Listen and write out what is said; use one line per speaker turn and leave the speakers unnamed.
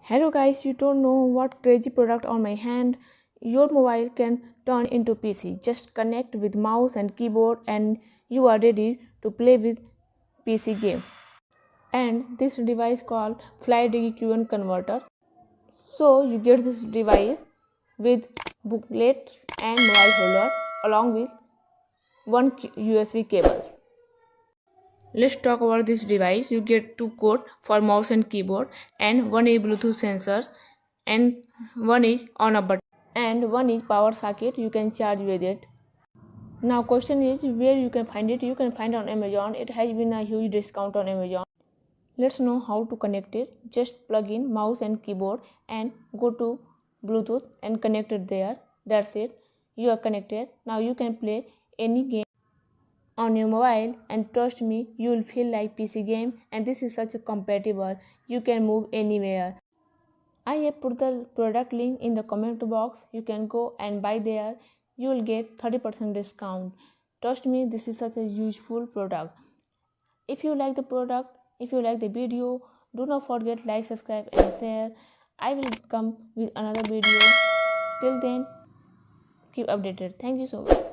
Hello guys, you don't know what crazy product on my hand. Your mobile can turn into PC. Just connect with mouse and keyboard and you are ready to play with PC game. And this device called Flydigi QN converter. So you get this device with booklets and mobile holder along with one USB cable. Let's talk about this device. You get two code for mouse and keyboard and one is Bluetooth sensor and one is on a button and one is power socket you can charge with it. Now question is where you can find it. You can find it on Amazon. It has been a huge discount on Amazon. Let's know how to connect it. Just plug in mouse and keyboard and go to Bluetooth and connect it there. That's it. You are connected. Now you can play any game on your mobile and trust me, you will feel like PC game and this is such a compatible. You can move anywhere. I have put the product link in the comment box. You can go and buy there. You will get 30% discount. Trust me, this is such a useful product. If you like the product, if you like the video, do not forget like, subscribe and share. I will come with another video. Till then, keep updated. Thank you so much.